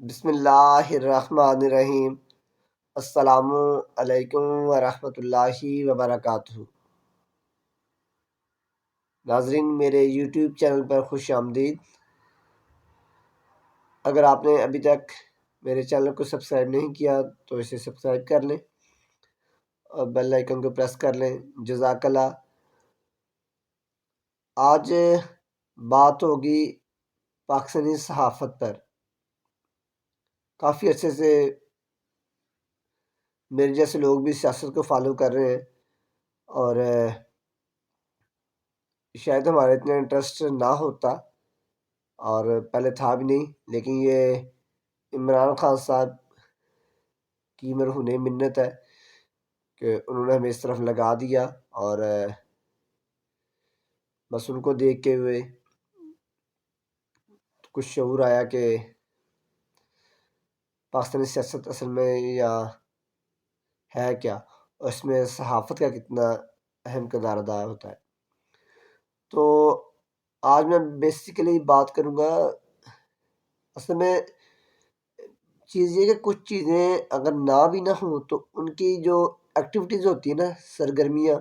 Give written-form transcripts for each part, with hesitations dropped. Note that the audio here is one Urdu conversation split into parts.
بسم اللہ الرحمن الرحیم۔ السلام علیکم ورحمۃ اللہ وبرکاتہ۔ ناظرین، میرے یوٹیوب چینل پر خوش آمدید۔ اگر آپ نے ابھی تک میرے چینل کو سبسکرائب نہیں کیا تو اسے سبسکرائب کر لیں اور بیل آئیکن کو پریس کر لیں۔ جزاک اللہ۔ آج بات ہوگی پاکستانی صحافت پر۔ کافی عرصے سے میرے جیسے لوگ بھی سیاست کو فالو کر رہے ہیں اور شاید ہمارا اتنا انٹرسٹ نہ ہوتا، اور پہلے تھا بھی نہیں، لیکن یہ عمران خان صاحب کی مرہون منت ہے کہ انہوں نے ہمیں اس طرف لگا دیا، اور بس ان کو دیکھ کے ہوئے کچھ شعور آیا کہ پاکستانی سیاست اصل میں یا ہے کیا، اور اس میں صحافت کا کتنا اہم کردار ادا ہوتا ہے۔ تو آج میں بیسیکلی بات کروں گا، اصل میں چیز یہ کہ کچھ چیزیں اگر نہ بھی نہ ہوں تو ان کی جو ایکٹیویٹیز ہوتی ہیں نا، سرگرمیاں،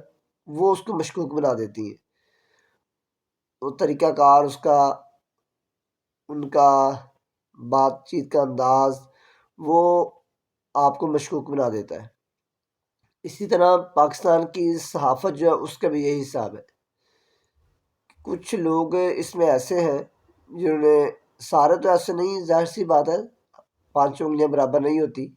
وہ اس کو مشکوک بنا دیتی ہیں۔ وہ طریقہ کار اس کا، ان کا بات چیت کا انداز، وہ آپ کو مشکوک بنا دیتا ہے۔ اسی طرح پاکستان کی صحافت جو ہے اس کا بھی یہی حساب ہے۔ کچھ لوگ اس میں ایسے ہیں جنہوں نے، سارے تو ایسے نہیں، ظاہر سی بات ہے، 5 انگلیاں برابر نہیں ہوتی،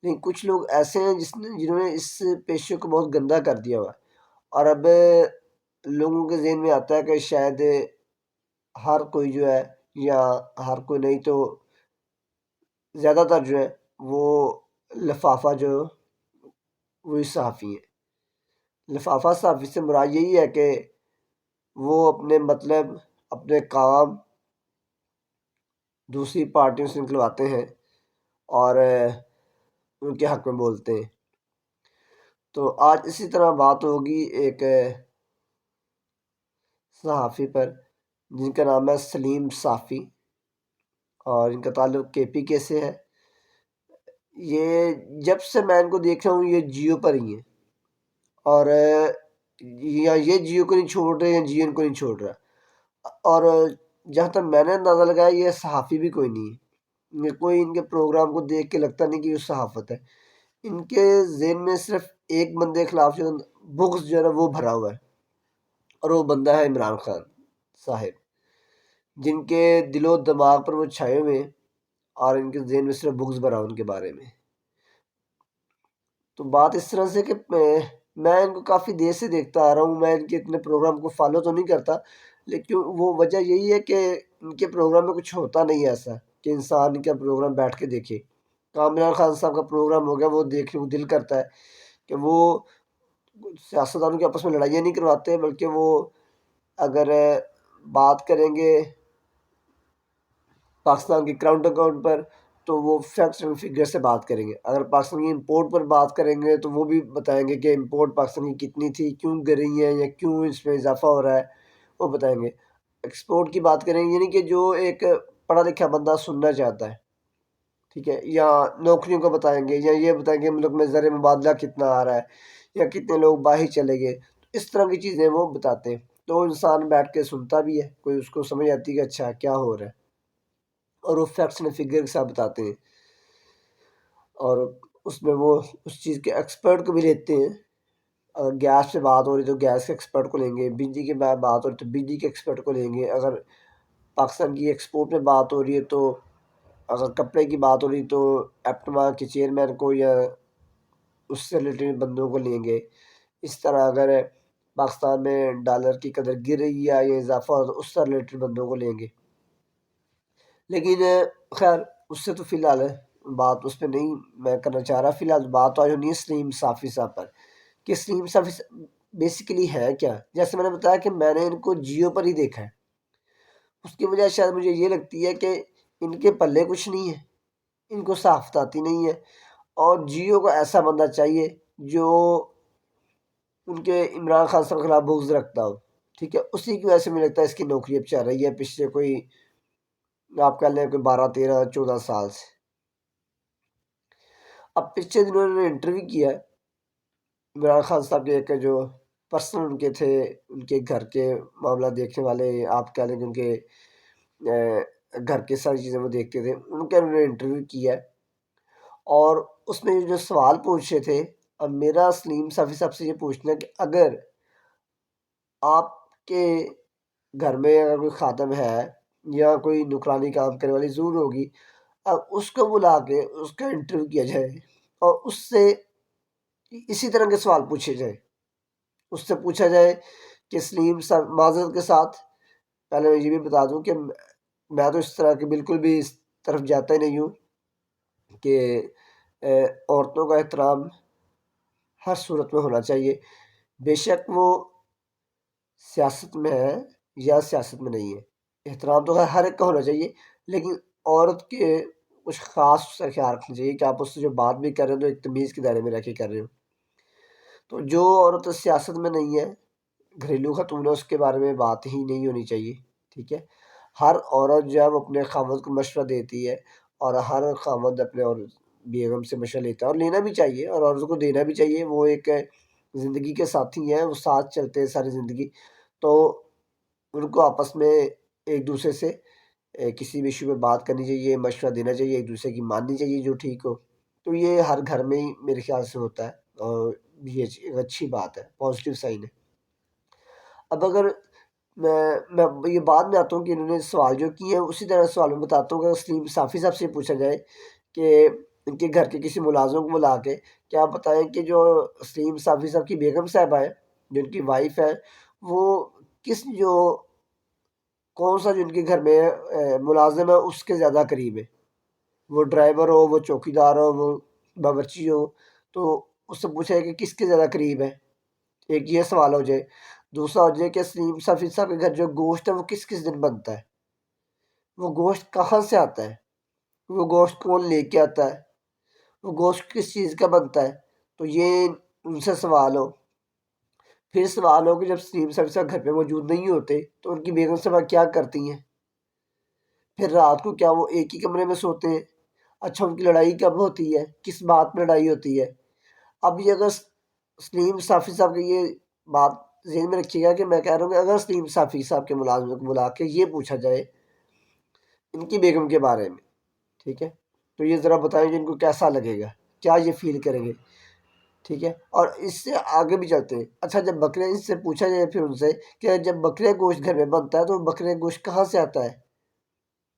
لیکن کچھ لوگ ایسے ہیں جنہوں نے اس پیشے کو بہت گندا کر دیا ہوا ہے، اور اب لوگوں کے ذہن میں آتا ہے کہ شاید ہر کوئی جو ہے، یا ہر کوئی نہیں تو زیادہ تر جو ہے وہ لفافہ جو وہی صحافی ہیں۔ لفافہ صحافی سے مراد یہی ہے کہ وہ اپنے مطلب، اپنے کام دوسری پارٹیوں سے نکلواتے ہیں اور ان کے حق میں بولتے ہیں۔ تو آج اسی طرح بات ہوگی ایک صحافی پر جن کا نام ہے سلیم صافی، اور ان کا تعلق کے پی کے سے ہے۔ یہ جب سے میں ان کو دیکھ رہا ہوں یہ جیو پر ہی ہیں، اور یا یہ جیو کو نہیں چھوڑ رہے یا جیو ان کو نہیں چھوڑ رہا، اور جہاں تک میں نے اندازہ لگایا یہ صحافی بھی کوئی نہیں ہے۔ یہ کوئی ان کے پروگرام کو دیکھ کے لگتا نہیں کہ یہ صحافت ہے۔ ان کے ذہن میں صرف ایک بندے کے خلاف جو بغض جو ہے وہ بھرا ہوا ہے، اور وہ بندہ ہے عمران خان صاحب، جن کے دل و دماغ پر وہ چھائے ہوئے ہیں، اور ان کے ذہن میں صرف بغض بھرا ان کے بارے میں۔ تو بات اس طرح سے کہ میں ان کو کافی دیر سے دیکھتا آ رہا ہوں، میں ان کے اتنے پروگرام کو فالو تو نہیں کرتا، لیکن وہ وجہ یہی ہے کہ ان کے پروگرام میں کچھ ہوتا نہیں ہے ایسا کہ انسان ان کا پروگرام بیٹھ کے دیکھے۔ عمران خان صاحب کا پروگرام ہو گیا، وہ دیکھنے کو دل کرتا ہے کہ وہ سیاستدانوں کے آپس میں لڑائیاں نہیں کرواتے، بلکہ وہ اگر بات کریں گے پاکستان کے کرنٹ اکاؤنٹ پر تو وہ فیکٹس اینڈ فگر سے بات کریں گے۔ اگر پاکستان کی امپورٹ پر بات کریں گے تو وہ بھی بتائیں گے کہ امپورٹ پاکستان کی کتنی تھی، کیوں گر رہی ہے، یا کیوں اس میں اضافہ ہو رہا ہے، وہ بتائیں گے۔ ایکسپورٹ کی بات کریں گے، یعنی کہ جو ایک پڑھا لکھا بندہ سننا چاہتا ہے، ٹھیک ہے، یا نوکریوں کو بتائیں گے، یا یہ بتائیں گے ملک میں زر مبادلہ کتنا آ رہا ہے، یا کتنے لوگ باہر چلے گئے، اس طرح کی چیزیں وہ بتاتے ہیں۔ تو انسان بیٹھ کے سنتا بھی ہے، کوئی اس کو سمجھ آتی ہے کہ اچھا کیا ہو رہا ہے، اور وہ فیکٹس اینڈ فگر کے ساتھ بتاتے ہیں، اور اس میں وہ اس چیز کے ایکسپرٹ کو بھی لیتے ہیں۔ اگر گیس پہ بات ہو رہی تو گیس کے ایکسپرٹ کو لیں گے، بجلی کی بات ہو رہی تو بجلی کے ایکسپرٹ کو لیں گے، اگر پاکستان کی ایکسپورٹ میں بات ہو رہی ہے تو، اگر کپڑے کی بات ہو رہی تو ایپٹما کے چیئرمین کو یا اس سے ریلیٹڈ بندوں کو لیں گے۔ اس طرح اگر پاکستان میں ڈالر کی قدر گر رہی ہے یا اضافہ ہو تو اس سے ریلیٹڈ بندوں کو لیں گے۔ لیکن خیر اس سے تو فی الحال بات اس پہ نہیں میں کرنا چاہ رہا، فی الحال بات آج ہونی ہے سلیم صافی صاحب پر، کہ سلیم صافی بیسیکلی ہے کیا۔ جیسے میں نے بتایا کہ میں نے ان کو جیو پر ہی دیکھا ہے، اس کی وجہ شاید مجھے یہ لگتی ہے کہ ان کے پلے کچھ نہیں ہے، ان کو صحافت آتی نہیں ہے، اور جیو کو ایسا بندہ چاہیے جو ان کے عمران خان صاحب کے خلاف بغض رکھتا ہو، ٹھیک ہے۔ اسی کی وجہ سے مجھے لگتا ہے اس کی نوکری اب چل رہی ہے پچھلے کوئی آپ کہہ لیں کوئی 12 13 14 سال سے۔ اب پچھلے دنوں انہوں نے انٹرویو کیا ہے عمران خان صاحب کے، ایک جو پرسنل ان کے تھے، ان کے گھر کے معاملہ دیکھنے والے، آپ کہہ لیں کہ ان کے گھر کے ساری چیزیں وہ دیکھتے تھے، ان کا انہوں نے انٹرویو کیا ہے، اور اس میں جو سوال پوچھے تھے، اب میرا سلیم صافی صاحب سے یہ پوچھنا ہے کہ اگر آپ کے گھر میں اگر کوئی خادم ہے یا کوئی نکرانی کام کرنے والی ضرور ہوگی، اب اس کو بلا کے اس کا انٹرویو کیا جائے اور اس سے اسی طرح کے سوال پوچھے جائیں، اس سے پوچھا جائے کہ سلیم صاحب، معذرت کے ساتھ پہلے میں یہ بھی بتا دوں کہ میں تو اس طرح کے بالکل بھی اس طرف جاتا ہی نہیں ہوں کہ عورتوں کا احترام ہر صورت میں ہونا چاہیے، بے شک وہ سیاست میں ہے یا سیاست میں نہیں ہے، احترام تو ہر ایک کا ہونا چاہیے، لیکن عورت کے کچھ خاص سے خیال رکھنا چاہیے کہ آپ اس سے جو بات بھی کر رہے ہیں تو ایک تمیز کے دائرے میں رہ کے کر رہے ہو۔ تو جو عورت سیاست میں نہیں ہے، گھریلو خاتون ہے، اس کے بارے میں بات ہی نہیں ہونی چاہیے، ٹھیک ہے۔ ہر عورت جب اپنے خاوند کو مشورہ دیتی ہے، اور ہر خاوند اپنے اور بیگم سے مشورہ لیتا ہے، اور لینا بھی چاہیے اور عورت کو دینا بھی چاہیے، وہ ایک زندگی کے ساتھی ہیں، وہ ساتھ چلتے ہیں ساری زندگی، تو ان کو آپس میں ایک دوسرے سے کسی بھی ایشو میں بات کرنی چاہیے، مشورہ دینا چاہیے، ایک دوسرے کی ماننی چاہیے جو ٹھیک ہو، تو یہ ہر گھر میں ہی میرے خیال سے ہوتا ہے، اور یہ ایک اچھی بات ہے، پازیٹیو سائن ہے۔ اب اگر میں یہ بعد میں آتا ہوں کہ انہوں نے سوال جو کیے ہیں اسی طرح سوال میں بتاتا ہوں کہ سلیم صافی صاحب سے پوچھا جائے کہ ان کے گھر کے کسی ملازم کو بلا کے کہ آپ بتائیں کہ جو سلیم صافی صاحب کی بیگم صاحبہ ہے، جو ان کی وائف ہے، وہ کون سا جو ان کے گھر میں ملازم ہے اس کے زیادہ قریب ہے، وہ ڈرائیور ہو، وہ چوکیدار ہو، وہ باورچی ہو، تو اس سے پوچھا ہے کہ کس کے زیادہ قریب ہے، ایک یہ سوال ہو جائے۔ دوسرا ہو جائے کہ سلیم صافی صاحب کے گھر جو گوشت ہے وہ کس کس دن بنتا ہے، وہ گوشت کہاں سے آتا ہے، وہ گوشت کون لے کے آتا ہے، وہ گوشت کس چیز کا بنتا ہے، تو یہ ان سے سوال ہو۔ پھر سوال ہو کہ جب سلیم صافی صاحب گھر پہ موجود نہیں ہوتے تو ان کی بیگم صاحبہ کیا کرتی ہیں، پھر رات کو کیا وہ ایک ہی کمرے میں سوتے ہیں، اچھا ان کی لڑائی کب ہوتی ہے، کس بات میں لڑائی ہوتی ہے۔ اب یہ اگر سلیم صافی صاحب کی یہ بات ذہن میں رکھیے گا کہ میں کہہ رہا ہوں کہ اگر سلیم صافی صاحب کے ملازموں کو بلا کے یہ پوچھا جائے ان کی بیگم کے بارے میں، ٹھیک ہے، تو یہ ذرا بتائیں کہ ان کو کیسا لگے گا، کیا یہ فیل کریں گے، ٹھیک ہے۔ اور اس سے آگے بھی چلتے ہیں، اچھا جب بکرے، اس سے پوچھا جائے پھر ان سے کہ جب بکرے گوشت گھر میں بنتا ہے تو بکرے گوشت کہاں سے آتا ہے،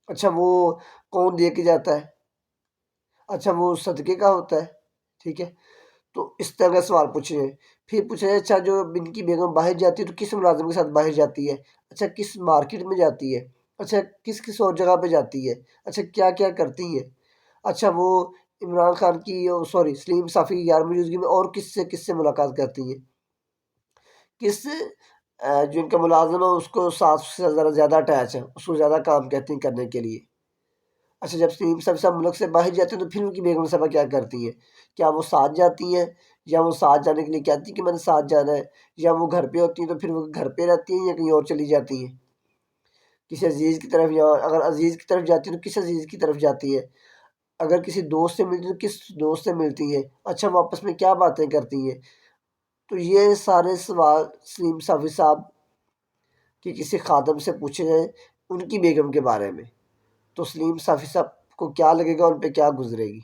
اچھا وہ کون دے کے جاتا ہے، اچھا وہ صدقے کا ہوتا ہے، ٹھیک ہے۔ تو اس طرح کا سوال پوچھے ہیں۔ پھر پوچھا جائے اچھا جو ان کی بیگم باہر جاتی ہے تو کس ملازم کے ساتھ باہر جاتی ہے، اچھا کس مارکیٹ میں جاتی ہے، اچھا کس کس اور جگہ پہ جاتی ہے، اچھا کیا کیا کرتی ہے، اچھا وہ عمران خان کی سوری سلیم صافی کی یار موجودگی میں اور کس سے ملاقات کرتی ہیں، کس جو ان کا ملازم ہے اس کو ساتھ سے زیادہ اٹیچ ہے، اس کو زیادہ کام کہتے ہیں کرنے کے لیے۔ اچھا جب سلیم صاحب ملک سے باہر جاتے ہیں تو پھر ان کی بیگم صاحبہ کیا کرتی ہیں، کیا وہ ساتھ جاتی ہیں یا وہ ساتھ جانے کے لیے کہتی ہیں کہ میں نے ساتھ جانا ہے، یا وہ گھر پہ ہوتی ہیں تو پھر وہ گھر پہ رہتی ہیں یا کہیں اور چلی جاتی ہیں کسی عزیز کی طرف، یا اگر عزیز کی طرف جاتی ہیں تو کس عزیز کی طرف جاتی ہیں، اگر کسی دوست سے ملتی ہیں تو کس دوست سے ملتی ہیں، اچھا وہ آپس میں کیا باتیں کرتی ہیں۔ تو یہ سارے سوال سلیم صافی صاحب کی کسی خادم سے پوچھے جائیں ان کی بیگم کے بارے میں، تو سلیم صافی صاحب کو کیا لگے گا، ان پہ کیا گزرے گی۔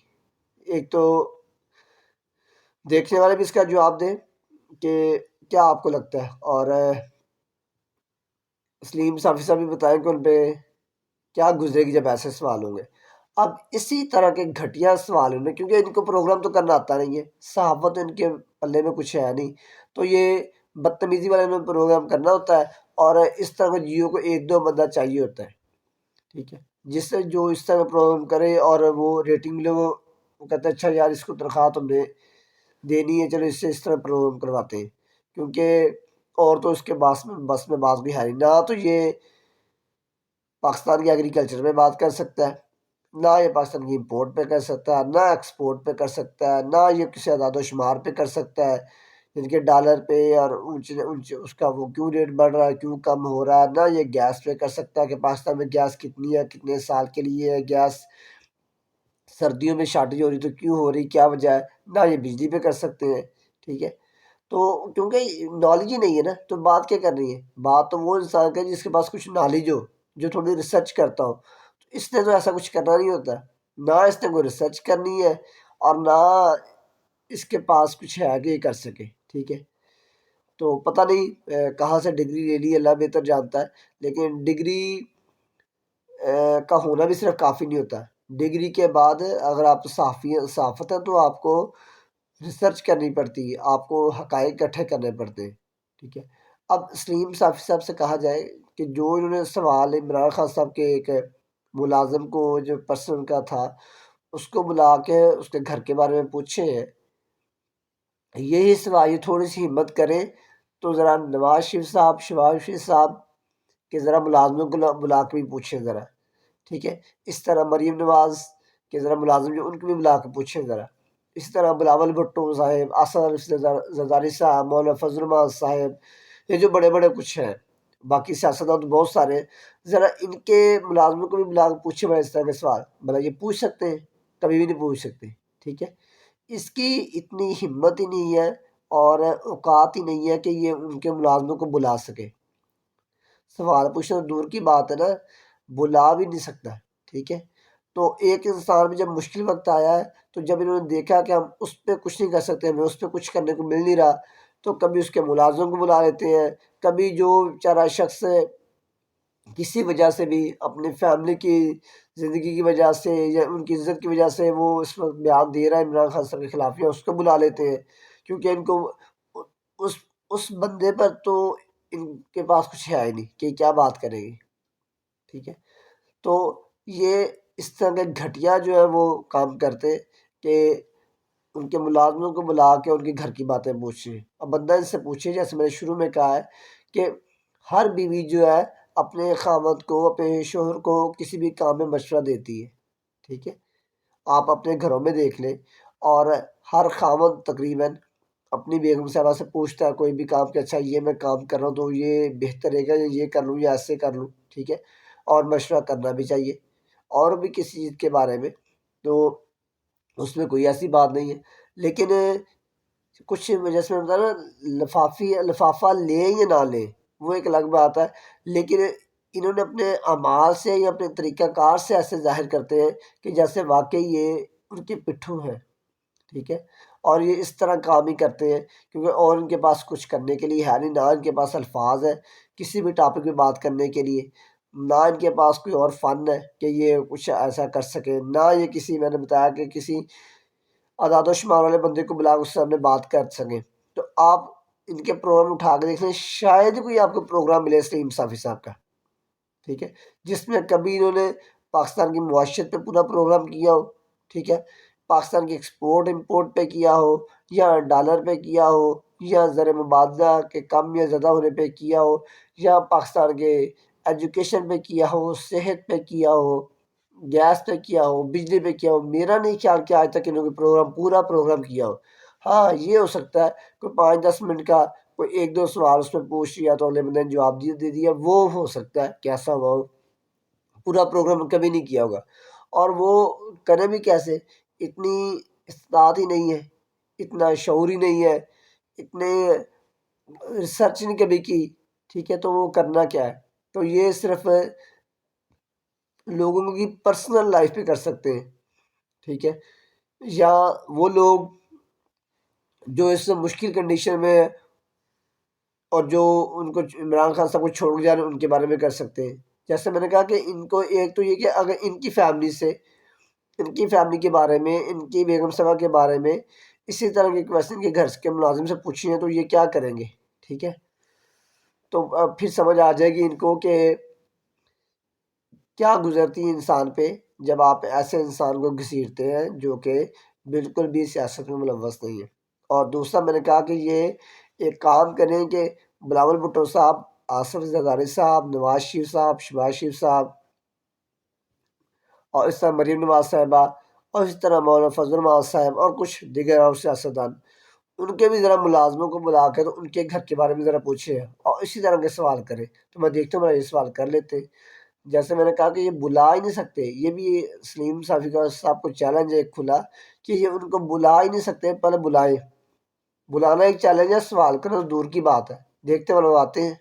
ایک تو دیکھنے والے بھی اس کا جواب دیں کہ کیا آپ کو لگتا ہے، اور سلیم صافی صاحب بھی بتائیں کہ ان پہ کیا گزرے گی جب ایسے سوال ہوں گے۔ اب اسی طرح کے گھٹیا سوال ہیں کیونکہ ان کو پروگرام تو کرنا آتا نہیں ہے، صحافت ان کے پلے میں کچھ ہے نہیں، تو یہ بدتمیزی والے انہوں نے پروگرام کرنا ہوتا ہے، اور اس طرح کے جیو کو ایک دو بندہ چاہیے ہوتا ہے، ٹھیک ہے، جس سے جو اس طرح پروگرام کرے اور وہ ریٹنگ ملے، وہ کہتے ہیں اچھا یار اس کو تنخواہ تم نے دینی ہے، چلو اس سے اس طرح پروگرام کرواتے ہیں، کیونکہ اور تو اس کے بس میں بات بھی ہے نہیں، نہ تو یہ پاکستان کی ایگریکلچر میں بات کر سکتا ہے، نہ یہ پاکستان کی امپورٹ پہ کر سکتا ہے، نہ ایکسپورٹ پہ کر سکتا ہے، نہ یہ کسی اعداد و شمار پہ کر سکتا ہے، ان کے ڈالر پہ اور اس کا وہ کیوں ریٹ بڑھ رہا ہے، کیوں کم ہو رہا ہے، نہ یہ گیس پہ کر سکتا ہے کہ پاکستان میں گیس کتنی ہے، کتنے سال کے لیے ہے گیس، سردیوں میں شارٹیج ہو رہی تو کیوں ہو رہی، کیا وجہ ہے، نہ یہ بجلی پہ کر سکتے ہیں. ٹھیک ہے، تو کیونکہ نالج ہی نہیں ہے نا، تو بات کیا کرنی ہے. بات تو وہ انسان کا جس کے پاس کچھ نالج ہو، جو تھوڑی ریسرچ کرتا ہو. اس نے تو ایسا کچھ کرنا نہیں ہوتا، نہ اس نے کوئی ریسرچ کرنی ہے اور نہ اس کے پاس کچھ ہے کہ یہ کر سکے. ٹھیک ہے، تو پتہ نہیں کہاں سے ڈگری لے لی، اللہ بہتر جانتا ہے. لیکن ڈگری کا ہونا بھی صرف کافی نہیں ہوتا. ڈگری کے بعد اگر آپ صحافت ہیں تو آپ کو ریسرچ کرنی پڑتی ہے، آپ کو حقائق اکٹھے کرنے پڑتے ہیں. ٹھیک ہے، اب سلیم صافی صاحب سے کہا جائے کہ جو انہوں نے سوال عمران خان صاحب کے ایک ملازم کو جو پرسن کا تھا اس کو بلا کے اس کے گھر کے بارے میں پوچھے ہیں، یہی سوال یہ تھوڑی سی ہمت کریں تو ذرا نواز شریف صاحب، شہباز شریف صاحب کے ذرا ملازموں کو بلا کے بھی پوچھیں ذرا. ٹھیک ہے، اس طرح مریم نواز کے ذرا ملازم جو ان کو بھی بلا کے پوچھیں ذرا. اسی طرح بلاول بھٹو صاحب، آصف علی زرداری صاحب، مولانا فضل الرحمان صاحب، یہ جو بڑے بڑے کچھ ہیں، باقی سیاستدان تو بہت سارے ہیں، ذرا ان کے ملازموں کو بھی بلا کے پوچھے بھائی اس طرح کے سوال. بھلا یہ پوچھ سکتے ہیں؟ کبھی بھی نہیں پوچھ سکتے. ٹھیک ہے، اس کی اتنی ہمت ہی نہیں ہے اور اوقات ہی نہیں ہے کہ یہ ان کے ملازموں کو بلا سکے. سوال پوچھنا دور کی بات ہے نا، بلا بھی نہیں سکتا. ٹھیک ہے، تو ایک انسان بھی جب مشکل وقت آیا ہے تو جب انہوں نے دیکھا کہ ہم اس پہ کچھ نہیں کر سکتے، ہمیں اس پہ کچھ کرنے کو مل نہیں رہا، تو کبھی اس کے ملازموں کو بلا لیتے ہیں، کبھی جو بیچارہ شخص کسی وجہ سے بھی اپنی فیملی کی زندگی کی وجہ سے یا ان کی عزت کی وجہ سے وہ اس وقت بیان دے رہا ہے عمران خان صاحب کے خلاف، یا اس کو بلا لیتے ہیں کیونکہ ان کو اس اس بندے پر تو ان کے پاس کچھ ہے ہی نہیں کہ کیا بات کریں گے. ٹھیک ہے، تو یہ اس طرح کے گھٹیا جو ہے وہ کام کرتے کہ ان کے ملازموں کو بلا کے ان کے گھر کی باتیں پوچھیں. اب بندہ ان سے پوچھے، جیسے میں نے شروع میں کہا ہے کہ ہر بیوی جو ہے اپنے خاوند کو، اپنے شوہر کو کسی بھی کام میں مشورہ دیتی ہے. ٹھیک ہے، آپ اپنے گھروں میں دیکھ لیں اور ہر خاوند تقریباً اپنی بیگم صاحبہ سے پوچھتا ہے کوئی بھی کام کہ اچھا یہ میں کام کر رہا ہوں تو یہ بہتر رہے گا یا یہ کر لوں یا ایسے کر لوں. ٹھیک ہے، اور مشورہ کرنا بھی چاہیے اور بھی کسی چیز کے بارے میں، تو اس میں کوئی ایسی بات نہیں ہے. لیکن کچھ وجہ سے میں بتا نا، لفافہ لیں یا نہ لیں وہ ایک الگ بات ہے، لیکن انہوں نے اپنے اعمال سے یا اپنے طریقہ کار سے ایسے ظاہر کرتے ہیں کہ جیسے واقعی یہ ان کے پٹھو ہیں. ٹھیک ہے، اور یہ اس طرح کام ہی کرتے ہیں کیونکہ اور ان کے پاس کچھ کرنے کے لیے ہے نہیں، نہ ان کے پاس الفاظ ہے کسی بھی ٹاپک پہ بات کرنے کے لیے، نہ ان کے پاس کوئی اور فن ہے کہ یہ کچھ ایسا کر سکے، نہ یہ کسی، میں نے بتایا کہ کسی اعداد و شمار والے بندے کو بلا کے اس سے سامنے بات کر سکیں. تو آپ ان کے پروگرام اٹھا کے دیکھ لیں، شاید کوئی آپ کو پروگرام ملے سلیم صافی صاحب کا. ٹھیک ہے، جس میں کبھی انہوں نے پاکستان کی معاشیت پہ پورا پروگرام کیا ہو. ٹھیک ہے، پاکستان کی ایکسپورٹ امپورٹ پہ کیا ہو، یا ڈالر پہ کیا ہو، یا زر مبادلہ کے کم یا زیادہ ہونے پہ کیا ہو، یا پاکستان کے ایجوکیشن پہ کیا ہو، صحت پہ کیا ہو، گیس پہ کیا ہو، بجلی پہ کیا ہو. میرا نہیں خیال کہ آج تک انہوں نے پورا پروگرام کیا ہو. ہاں یہ ہو سکتا ہے کوئی 5-10 منٹ کا کوئی 1-2 سوال اس میں پوچھ لیا تو اگلے بندے نے جواب دے دیا، وہ ہو سکتا ہے کہ ایسا ہوا ہو. پورا پروگرام کبھی نہیں کیا ہوگا، اور وہ کرے بھی کیسے، اتنی استطاعت ہی نہیں ہے، اتنا شعور ہی نہیں ہے، اتنے ریسرچ نہیں کبھی کی. ٹھیک ہے، تو وہ کرنا کیا ہے. تو یہ صرف لوگوں کی پرسنل لائف پہ کر سکتے ہیں. ٹھیک ہے، یا وہ لوگ جو اس مشکل کنڈیشن میں اور جو ان کو عمران خان صاحب کو چھوڑ کے جانے ان کے بارے میں کر سکتے ہیں. جیسے میں نے کہا کہ ان کو ایک تو یہ کہ اگر ان کی فیملی سے، ان کی فیملی کے بارے میں، ان کی بیگم صاحبہ کے بارے میں اسی طرح کے کویسچن کے گھر کے ملازم سے پوچھی ہیں تو یہ کیا کریں گے. ٹھیک ہے، تو پھر سمجھ آ جائے گی ان کو کہ کیا گزرتی ہے انسان پہ جب آپ ایسے انسان کو گھسیٹتے ہیں جو کہ بالکل بھی سیاست میں ملوث نہیں ہے. اور دوسرا میں نے کہا کہ یہ ایک کام کریں کہ بلاول بھٹو صاحب، آصف زرداری صاحب، نواز شریف صاحب، شہباز شریف صاحب، اور اس طرح مریم نواز صاحبہ، اور اس طرح مولانا فضل الرحمان صاحب اور کچھ دیگر اور سیاستدان، ان کے بھی ذرا ملازموں کو بلا کر ان کے گھر کے بارے میں ذرا پوچھے اور اسی طرح کے سوال کرے، تو میں دیکھتا ہوں میرا یہ سوال کر لیتے۔ جیسے میں نے کہا کہ یہ بلا ہی نہیں سکتے، یہ بھی سلیم صافی کا صاحب کو چیلنج ہے کھلا کہ یہ ان کو بلا ہی نہیں سکتے، پہلے بلائیں۔ بلانا ایک چیلنج ہے، سوال کرنا دور کی بات ہے۔ دیکھتے ہیں وہ آتے ہیں۔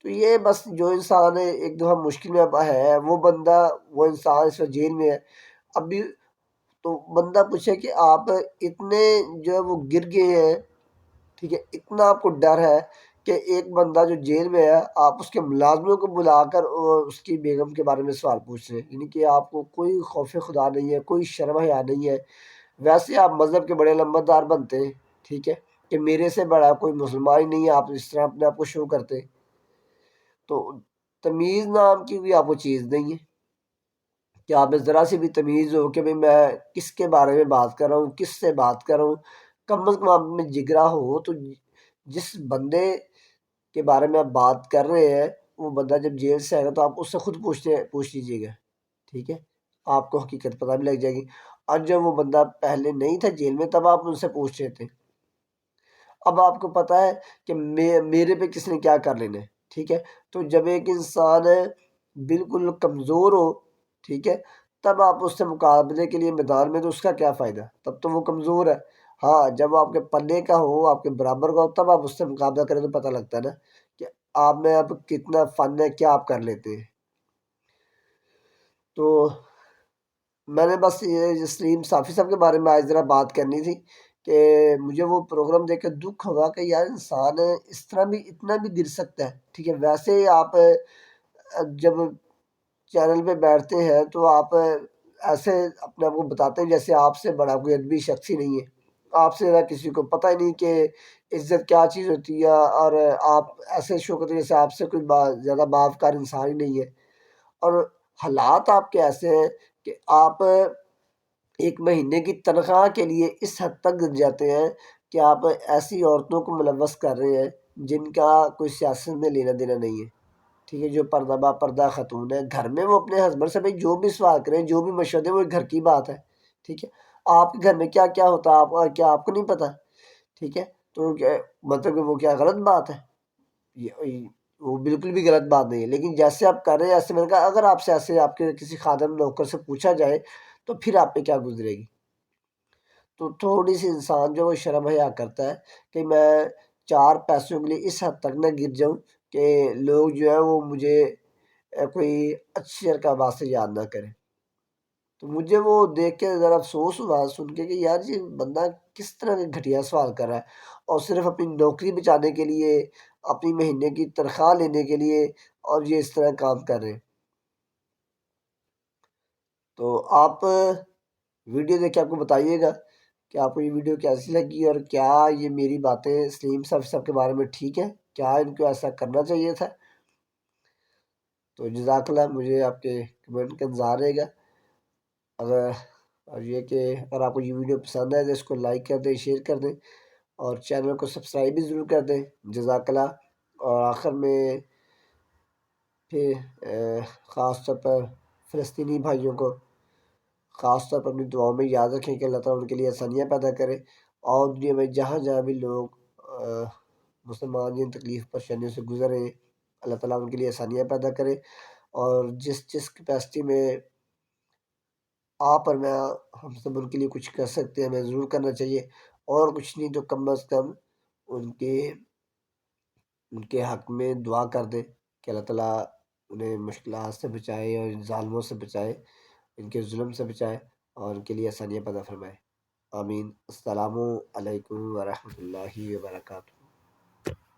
تو یہ بس جو انسان ایک دفعہ مشکل میں ہے، وہ بندہ، وہ انسان اس وقت جیل میں ہے ابھی، تو بندہ پوچھے کہ آپ اتنے جو ہے وہ گر گئے ہیں، ٹھیک ہے، اتنا آپ کو ڈر ہے کہ ایک بندہ جو جیل میں ہے آپ اس کے ملازموں کو بلا کر اس کی بیگم کے بارے میں سوال پوچھ رہے ہیں، یعنی کہ آپ کو کوئی خوف خدا نہیں ہے، کوئی شرم حیا نہیں ہے۔ ویسے آپ مذہب کے بڑے لمبردار بنتے ہیں، ٹھیک ہے، کہ میرے سے بڑا کوئی مسلمان ہی نہیں ہے، آپ اس طرح اپنے آپ کو شو کرتے ہیں۔ تو تمیز نام کی بھی آپ کو چیز نہیں ہے کہ آپ میں ذرا سی بھی تمیز ہو کہ بھئی میں کس کے بارے میں بات کر رہا ہوں، کس سے بات کر رہا ہوں۔ کم از کم آپ میں جگرا ہو تو جس بندے کے بارے میں آپ بات کر رہے ہیں وہ بندہ جب جیل سے آئے گا تو آپ اس سے خود پوچھ لیجیے گا، ٹھیک ہے، آپ کو حقیقت پتہ بھی لگ جائے گی۔ اور جب وہ بندہ پہلے نہیں تھا جیل میں تب آپ ان سے پوچھ رہے تھے، اب آپ کو پتہ ہے کہ میرے پہ کس نے کیا کر لینا ہے، ٹھیک ہے۔ تو جب ایک انسان بالکل کمزور ہو، ٹھیک ہے، تب آپ اس سے مقابلے کے لیے میدان میں، تو اس کا کیا فائدہ، تب تو وہ کمزور ہے۔ ہاں جب آپ کے پلے کا ہو، آپ کے برابر کا ہو، تب آپ اس سے مقابلہ کریں تو پتہ لگتا ہے نا کہ آپ میں اب کتنا فن ہے، کیا آپ کر لیتے ہیں۔ تو میں نے بس یہ سلیم صافی صاحب کے بارے میں آج ذرا بات کرنی تھی کہ مجھے وہ پروگرام دیکھ کے دکھ ہوا کہ یار انسان اس طرح بھی اتنا بھی گر سکتا ہے، ٹھیک ہے۔ ویسے ہی آپ جب چینل پہ بیٹھتے ہیں تو آپ ایسے اپنے آپ کو بتاتے ہیں جیسے آپ سے بڑا کوئی ادبی شخص ہی نہیں ہے، آپ سے زیادہ کسی کو پتہ ہی نہیں کہ عزت کیا چیز ہوتی ہے، اور آپ ایسے شو کرتے ہیں جیسے آپ سے کوئی زیادہ باوقار انسان ہی نہیں ہے۔ اور حالات آپ کے ایسے ہیں کہ آپ ایک مہینے کی تنخواہ کے لیے اس حد تک گر جاتے ہیں کہ آپ ایسی عورتوں کو ملوث کر رہے ہیں جن کا کوئی سیاست میں لینا دینا نہیں ہے، ٹھیک ہے، جو پردہ با پردہ خاتون ہے، گھر میں وہ اپنے ہسبینڈ سے بھائی جو بھی سوال کریں، جو بھی مشورے دیں، وہ گھر کی بات ہے، ٹھیک ہے۔ آپ کے گھر میں کیا کیا ہوتا ہے کیا آپ کو نہیں پتا، ٹھیک ہے۔ تو مطلب کہ وہ کیا غلط بات ہے؟ وہ بالکل بھی غلط بات نہیں ہے، لیکن جیسے آپ کر رہے ہیں ایسے، میں نے کہا اگر آپ سے ایسے آپ کے کسی خادم نوکر سے پوچھا جائے تو پھر آپ پہ کیا گزرے گی؟ تو تھوڑی سی انسان جو وہ شرم حیا کرتا ہے کہ میں چار پیسوں کے لیے اس حد تک نہ گر جاؤں کہ لوگ جو ہے وہ مجھے کوئی اچھی القابات سے یاد نہ کریں۔ تو مجھے وہ دیکھ کے ذرا افسوس ہوا سن کے کہ یار یہ بندہ کس طرح کے گھٹیا سوال کر رہا ہے، اور صرف اپنی نوکری بچانے کے لیے، اپنی مہینے کی تنخواہ لینے کے لیے، اور یہ اس طرح کام کر رہے ہیں۔ تو آپ ویڈیو دیکھ کے آپ کو بتائیے گا کہ آپ کو یہ ویڈیو کیسی لگی، اور کیا یہ میری باتیں سلیم صاحب کے بارے میں ٹھیک ہے، کیا ان کو ایسا کرنا چاہیے تھا۔ تو جزاک اللہ، مجھے آپ کے کمنٹ کا انتظار رہے گا۔ اور یہ کہ اگر آپ کو یہ ویڈیو پسند ہے تو اس کو لائک کر دیں، شیئر کر دیں، اور چینل کو سبسکرائب بھی ضرور کر دیں۔ جزاک اللہ۔ اور آخر میں پھر خاص طور پر فلسطینی بھائیوں کو خاص طور پر اپنی دعاؤں میں یاد رکھیں کہ اللہ تعالیٰ ان کے لیے آسانیاں پیدا کرے، اور دنیا میں جہاں جہاں بھی لوگ مسلمان جن تکلیف پریشانیوں سے گزر رہے ہیں، اللہ تعالیٰ ان کے لیے آسانیاں پیدا کرے، اور جس کیپیسٹی میں آپ اور میں ہم سب ان کے لیے کچھ کر سکتے ہیں ہمیں ضرور کرنا چاہیے، اور کچھ نہیں تو کم از کم ان کے حق میں دعا کر دیں کہ اللہ تعالیٰ انہیں مشکلات سے بچائے، اور ان ظالموں سے بچائے، ان کے ظلم سے بچائے، اور ان کے لیے آسانیاں پیدا فرمائے۔ آمین۔ السلام علیکم ورحمۃ اللہ وبرکاتہ۔